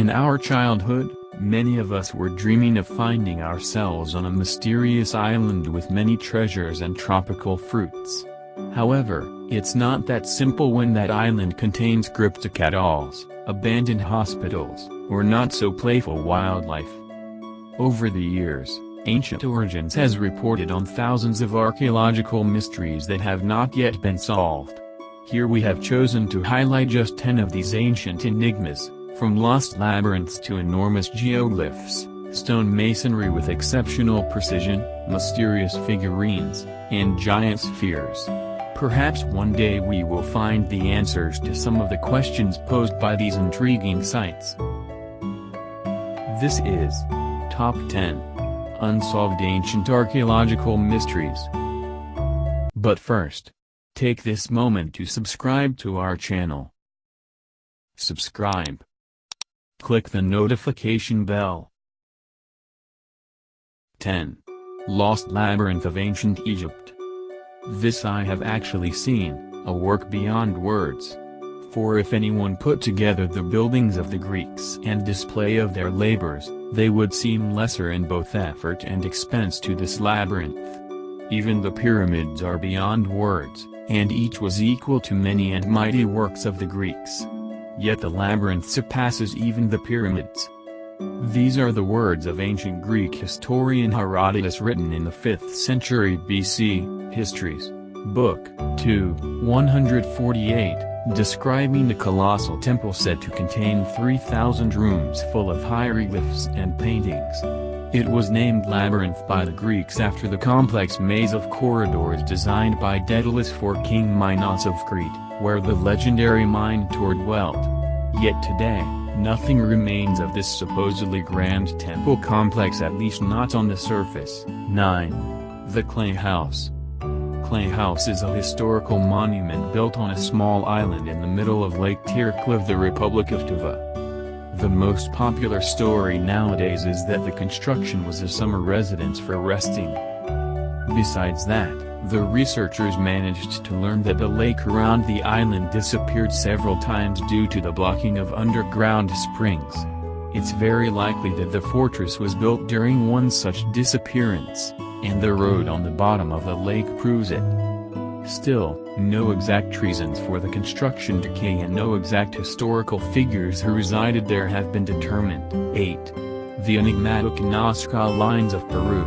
In our childhood, many of us were dreaming of finding ourselves on a mysterious island with many treasures and tropical fruits. However, it's not that simple when that island contains cryptic atolls, abandoned hospitals, or not-so-playful wildlife. Over the years, Ancient Origins has reported on thousands of archaeological mysteries that have not yet been solved. Here we have chosen to highlight just 10 of these ancient enigmas, from lost labyrinths to enormous geoglyphs, stone masonry with exceptional precision, mysterious figurines, and giant spheres. Perhaps one day we will find the answers to some of the questions posed by these intriguing sites. This is Top 10 Unsolved Ancient Archaeological Mysteries. But first, take this moment to subscribe to our channel. Subscribe. Click the notification bell. 10. Lost Labyrinth of Ancient Egypt. This I have actually seen, a work beyond words. For if anyone put together the buildings of the Greeks and display of their labors, they would seem lesser in both effort and expense to this labyrinth. Even the pyramids are beyond words, and each was equal to many and mighty works of the Greeks. Yet the labyrinth surpasses even the pyramids. These are the words of ancient Greek historian Herodotus, written in the 5th century BC, Histories, Book 2, 148, describing the colossal temple said to contain 3,000 rooms full of hieroglyphs and paintings. It was named Labyrinth by the Greeks after the complex maze of corridors designed by Daedalus for King Minos of Crete, where the legendary Minotaur dwelt. Yet today, nothing remains of this supposedly grand temple complex, at least not on the surface. 9. The Clay House. Clay House is a historical monument built on a small island in the middle of Lake Tirkla of the Republic of Tuva. The most popular story nowadays is that the construction was a summer residence for resting. Besides that, the researchers managed to learn that the lake around the island disappeared several times due to the blocking of underground springs. It's very likely that the fortress was built during one such disappearance, and the road on the bottom of the lake proves it. Still, no exact reasons for the construction decay and no exact historical figures who resided there have been determined. 8. The enigmatic Nazca Lines of Peru.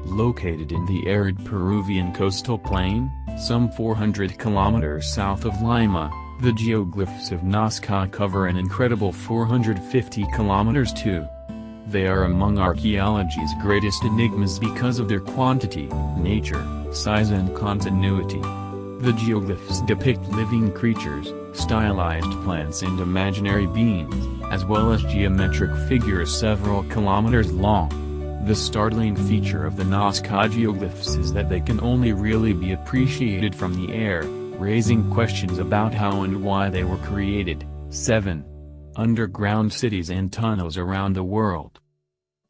Located in the arid Peruvian coastal plain, some 400 kilometers south of Lima, the geoglyphs of Nazca cover an incredible 450 kilometers too. They are among archaeology's greatest enigmas because of their quantity, nature, size and continuity. The geoglyphs depict living creatures, stylized plants and imaginary beings, as well as geometric figures several kilometers long. The startling feature of the Nazca geoglyphs is that they can only really be appreciated from the air, raising questions about how and why they were created. 7. Underground cities and tunnels around the world.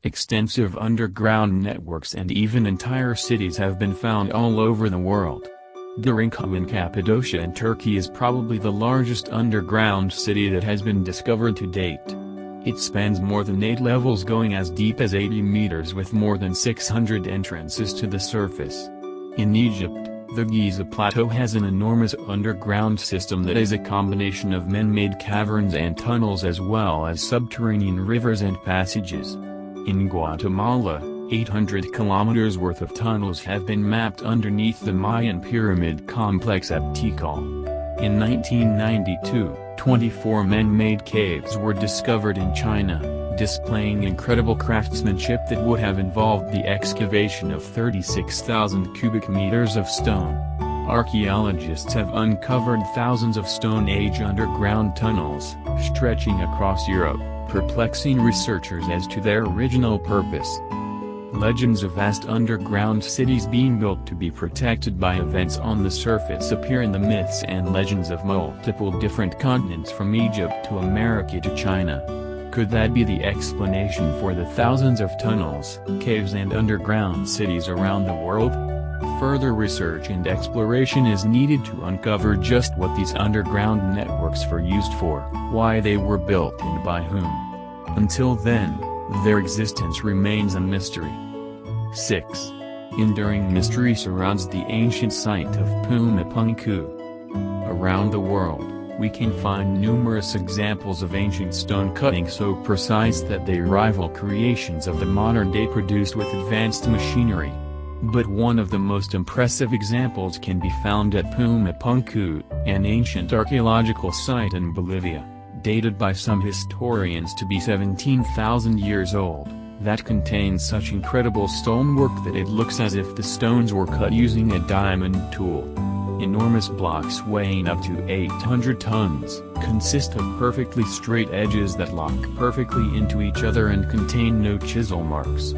Extensive underground networks and even entire cities have been found all over the world. The Rica in Cappadocia in Turkey is probably the largest underground city that has been discovered to date. It spans more than 8 levels, going as deep as 80 meters, with more than 600 entrances to the surface. In Egypt, the Giza Plateau has an enormous underground system that is a combination of man-made caverns and tunnels as well as subterranean rivers and passages. In Guatemala, 800 kilometers worth of tunnels have been mapped underneath the Mayan pyramid complex at Tikal. In 1992, 24 man-made caves were discovered in China, displaying incredible craftsmanship that would have involved the excavation of 36,000 cubic meters of stone. Archaeologists have uncovered thousands of Stone Age underground tunnels, stretching across Europe, perplexing researchers as to their original purpose. Legends of vast underground cities being built to be protected by events on the surface appear in the myths and legends of multiple different continents, from Egypt to America to China. Could that be the explanation for the thousands of tunnels, caves and underground cities around the world? Further research and exploration is needed to uncover just what these underground networks were used for, why they were built and by whom. Until then, their existence remains a mystery. 6. Enduring mystery surrounds the ancient site of Pumapunku. Around the world, we can find numerous examples of ancient stone cutting so precise that they rival creations of the modern day produced with advanced machinery. But one of the most impressive examples can be found at Pumapunku, an ancient archaeological site in Bolivia, dated by some historians to be 17,000 years old, that contains such incredible stonework that it looks as if the stones were cut using a diamond tool. Enormous blocks weighing up to 800 tons, consist of perfectly straight edges that lock perfectly into each other and contain no chisel marks.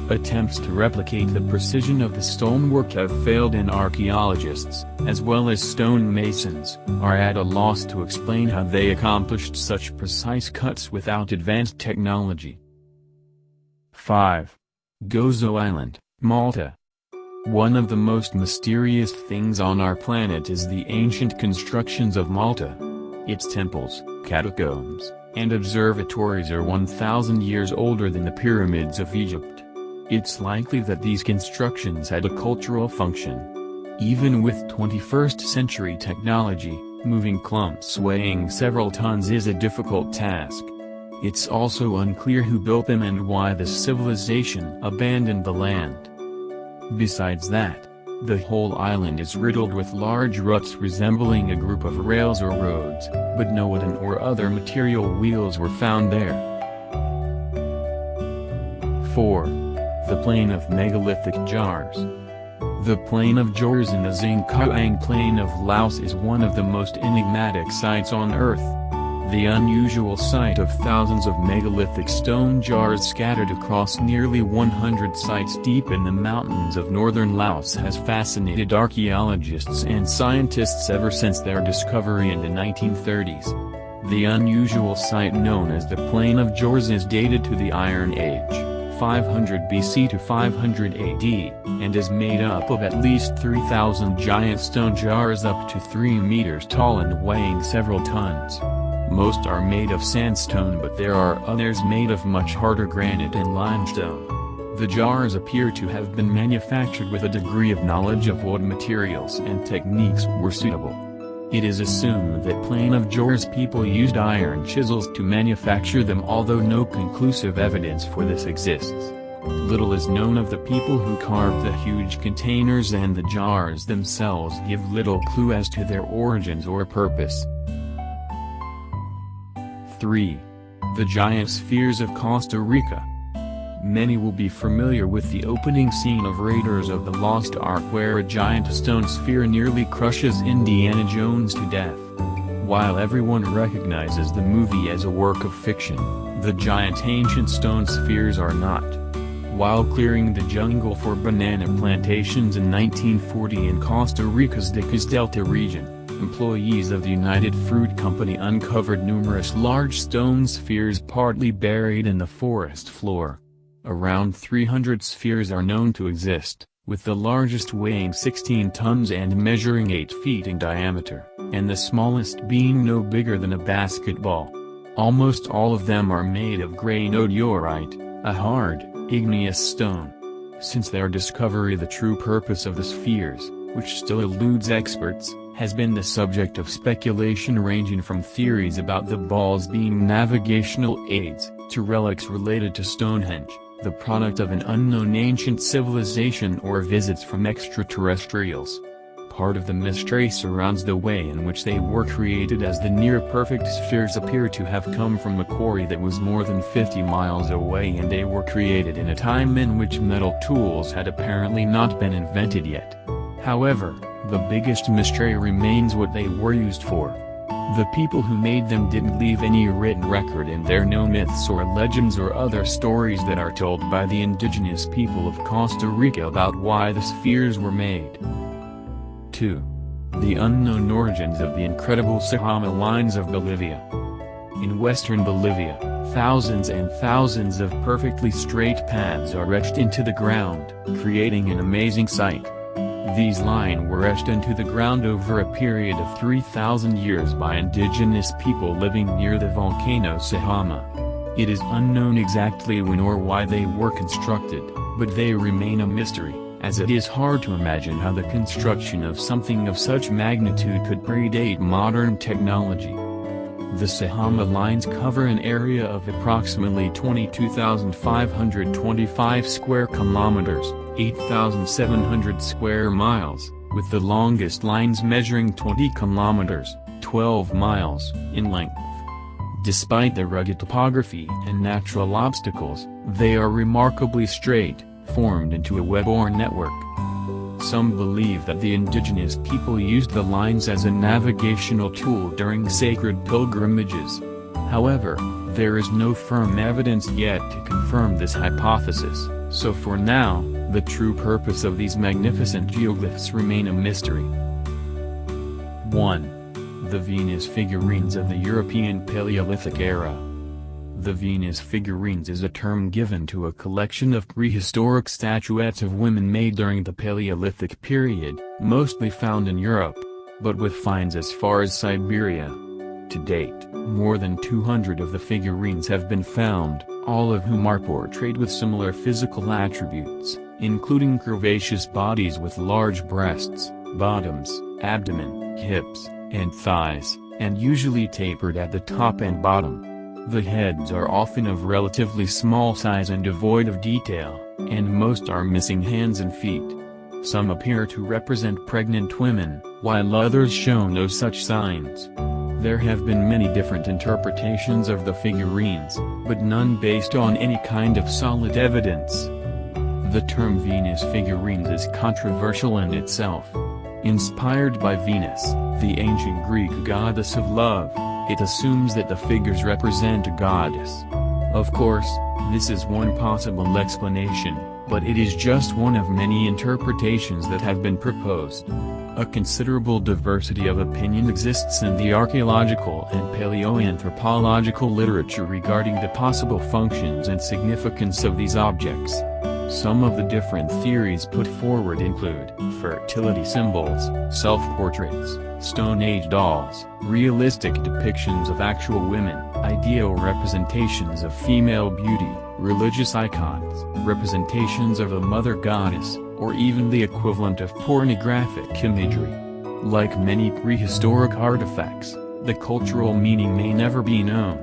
Attempts to replicate the precision of the stonework have failed, and archaeologists, as well as stonemasons, are at a loss to explain how they accomplished such precise cuts without advanced technology. 5. Gozo Island, Malta. One of the most mysterious things on our planet is the ancient constructions of Malta. Its temples, catacombs, and observatories are 1,000 years older than the pyramids of Egypt. It's likely that these constructions had a cultural function. Even with 21st century technology, moving clumps weighing several tons is a difficult task. It's also unclear who built them and why the civilization abandoned the land. Besides that, the whole island is riddled with large ruts resembling a group of rails or roads, but no wooden or other material wheels were found there. 4. The Plain of Megalithic Jars. The Plain of Jars in the Xingqiang Plain of Laos is one of the most enigmatic sites on Earth. The unusual sight of thousands of megalithic stone jars scattered across nearly 100 sites deep in the mountains of northern Laos has fascinated archaeologists and scientists ever since their discovery in the 1930s. The unusual site known as the Plain of Jars is dated to the Iron Age, 500 BC to 500 AD, and is made up of at least 3,000 giant stone jars up to 3 meters tall and weighing several tons. Most are made of sandstone, but there are others made of much harder granite and limestone. The jars appear to have been manufactured with a degree of knowledge of what materials and techniques were suitable. It is assumed that Plain of Jars people used iron chisels to manufacture them, although no conclusive evidence for this exists. Little is known of the people who carved the huge containers, and the jars themselves give little clue as to their origins or purpose. 3. The Giant Spheres of Costa Rica. Many will be familiar with the opening scene of Raiders of the Lost Ark, where a giant stone sphere nearly crushes Indiana Jones to death. While everyone recognizes the movie as a work of fiction, the giant ancient stone spheres are not. While clearing the jungle for banana plantations in 1940 in Costa Rica's Dicas Delta region, employees of the United Fruit Company uncovered numerous large stone spheres partly buried in the forest floor. Around 300 spheres are known to exist, with the largest weighing 16 tons and measuring 8 feet in diameter, and the smallest being no bigger than a basketball. Almost all of them are made of granodiorite, a hard, igneous stone. Since their discovery, the true purpose of the spheres, which still eludes experts, has been the subject of speculation ranging from theories about the balls being navigational aids, to relics related to Stonehenge, the product of an unknown ancient civilization, or visits from extraterrestrials. Part of the mystery surrounds the way in which they were created, as the near-perfect spheres appear to have come from a quarry that was more than 50 miles away, and they were created in a time in which metal tools had apparently not been invented yet. However, the biggest mystery remains what they were used for. The people who made them didn't leave any written record, and there are no myths or legends or other stories that are told by the indigenous people of Costa Rica about why the spheres were made. 2. The unknown origins of the incredible Siham lines of Bolivia. In western Bolivia, thousands and thousands of perfectly straight paths are etched into the ground, creating an amazing sight. These lines were etched into the ground over a period of 3,000 years by indigenous people living near the volcano Siham. It is unknown exactly when or why they were constructed, but they remain a mystery, as it is hard to imagine how the construction of something of such magnitude could predate modern technology. The Siham Lines cover an area of approximately 22,525 square kilometers, 8,700 square miles, with the longest lines measuring 20 kilometers, 12 miles, in length. Despite the rugged topography and natural obstacles, they are remarkably straight, formed into a web or network. Some believe that the indigenous people used the lines as a navigational tool during sacred pilgrimages. However, there is no firm evidence yet to confirm this hypothesis, so for now, the true purpose of these magnificent geoglyphs remain a mystery. 1. The Venus figurines of the European Paleolithic era. The Venus figurines is a term given to a collection of prehistoric statuettes of women made during the Paleolithic period, mostly found in Europe, but with finds as far as Siberia. To date, more than 200 of the figurines have been found, all of whom are portrayed with similar physical attributes, including curvaceous bodies with large breasts, bottoms, abdomen, hips, and thighs, and usually tapered at the top and bottom. The heads are often of relatively small size and devoid of detail, and most are missing hands and feet. Some appear to represent pregnant women, while others show no such signs. There have been many different interpretations of the figurines, but none based on any kind of solid evidence. The term Venus figurines is controversial in itself. Inspired by Venus, the ancient Greek goddess of love, it assumes that the figures represent a goddess. Of course, this is one possible explanation, but it is just one of many interpretations that have been proposed. A considerable diversity of opinion exists in the archaeological and paleoanthropological literature regarding the possible functions and significance of these objects. Some of the different theories put forward include fertility symbols, self-portraits, Stone Age dolls, realistic depictions of actual women, ideal representations of female beauty, religious icons, representations of a mother goddess, or even the equivalent of pornographic imagery. Like many prehistoric artifacts, the cultural meaning may never be known.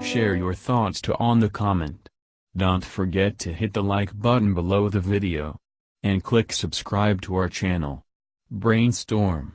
Share your thoughts on the comment. Don't forget to hit the like button below the video. And click subscribe to our channel. Brainstorm.